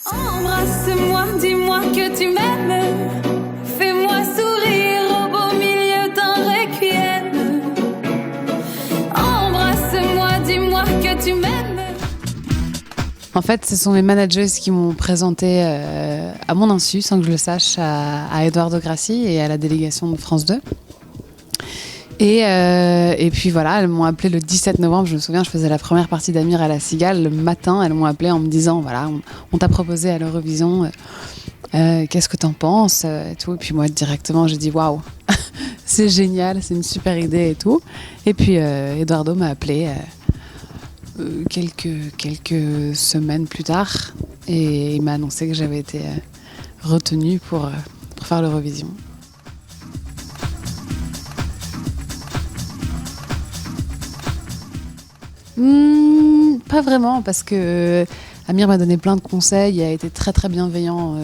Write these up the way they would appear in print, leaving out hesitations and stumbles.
Embrasse-moi, dis-moi que tu m'aimes. Fais-moi sourire au beau milieu d'un requiem. Embrasse-moi, dis-moi que tu m'aimes. En fait, ce sont mes managers qui m'ont présenté à mon insu, sans que je le sache, à Eduardo Grassi et à la délégation de France 2. Et puis voilà, elles m'ont appelé le 17 novembre, je me souviens, je faisais la première partie d'Amir à la Cigale. Le matin, elles m'ont appelé en me disant, voilà, on t'a proposé à l'Eurovision, qu'est-ce que t'en penses et tout. Et puis moi, directement, j'ai dit, waouh, c'est génial, c'est une super idée et tout. Et puis Eduardo m'a appelé quelques semaines plus tard et il m'a annoncé que j'avais été retenue pour faire l'Eurovision. Pas vraiment, parce que Amir m'a donné plein de conseils et a été très très bienveillant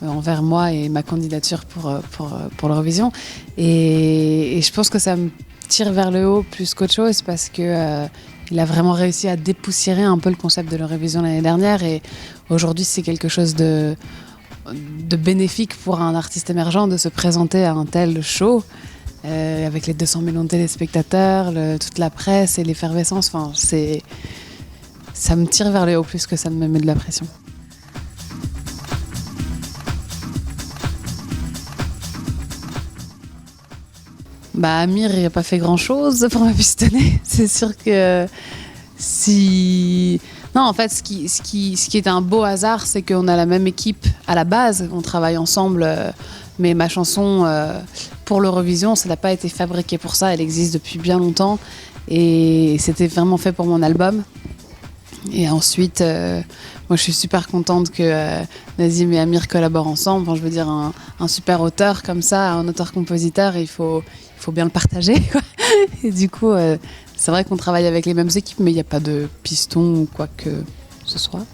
envers moi et ma candidature pour l'Eurovision. Et je pense que ça me tire vers le haut plus qu'autre chose parce que il a vraiment réussi à dépoussiérer un peu le concept de l'Eurovision l'année dernière. Et aujourd'hui, c'est quelque chose de bénéfique pour un artiste émergent de se présenter à un tel show. Avec les 200 millions de téléspectateurs, toute la presse et l'effervescence, enfin, ça me tire vers le haut plus que ça ne me met de la pression. Amir, il n'a pas fait grand-chose pour me pistonner. C'est sûr que si... Non, en fait, ce qui est un beau hasard, c'est qu'on a la même équipe à la base. On travaille ensemble, mais ma chanson... pour l'Eurovision, ça n'a pas été fabriqué pour ça, elle existe depuis bien longtemps et c'était vraiment fait pour mon album. Et ensuite, moi je suis super contente que Nazim et Amir collaborent ensemble. Enfin, je veux dire, un super auteur comme ça, un auteur-compositeur, il faut bien le partager, quoi. Et du coup, c'est vrai qu'on travaille avec les mêmes équipes, mais il n'y a pas de piston ou quoi que ce soit.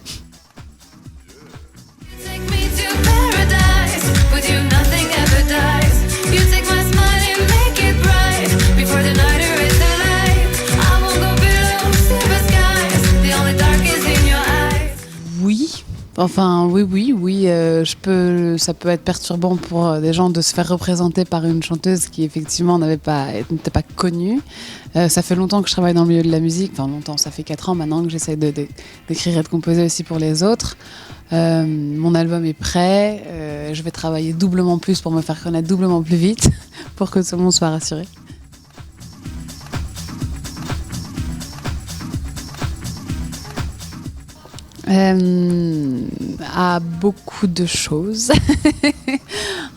Oui, enfin oui, ça peut être perturbant pour des gens de se faire représenter par une chanteuse qui effectivement n'était pas connue. Ça fait longtemps que je travaille dans le milieu de la musique, enfin longtemps, ça fait 4 ans maintenant que j'essaie d'écrire et de composer aussi pour les autres. Mon album est prêt, je vais travailler doublement plus pour me faire connaître doublement plus vite pour que tout le monde soit rassuré. À beaucoup de choses.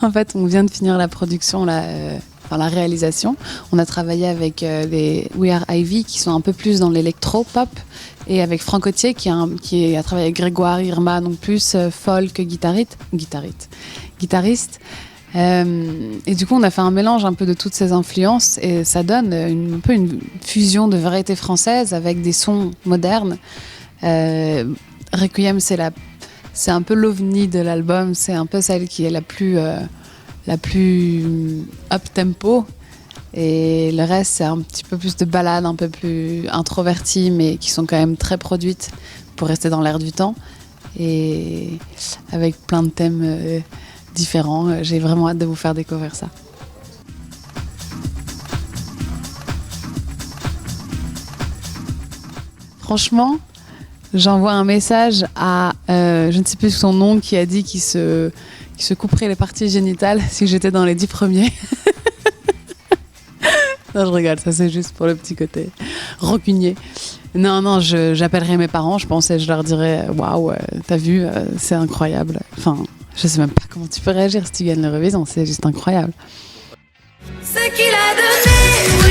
En fait, on vient de finir la production, la réalisation. On a travaillé avec les We Are Ivy qui sont un peu plus dans l'électro-pop et avec Franck Autier qui a travaillé avec Grégoire Irma, donc plus folk guitariste. Et du coup, on a fait un mélange un peu de toutes ces influences et ça donne un peu une fusion de variétés françaises avec des sons modernes. Requiem, c'est un peu l'ovni de l'album, c'est un peu celle qui est la plus up-tempo. Et le reste, c'est un petit peu plus de ballades, un peu plus introverties, mais qui sont quand même très produites pour rester dans l'air du temps. Et avec plein de thèmes différents. J'ai vraiment hâte de vous faire découvrir ça. Franchement, j'envoie un message à, je ne sais plus son nom, qui a dit qu'il se couperait les parties génitales si j'étais dans les 10 premiers. Non, je rigole, ça c'est juste pour le petit côté rancunier. Non, j'appellerai mes parents, je pense, et je leur dirais waouh, t'as vu, c'est incroyable. Enfin, je sais même pas comment tu peux réagir si tu gagnes l'Eurovision, c'est juste incroyable. Ce qu'il a donné.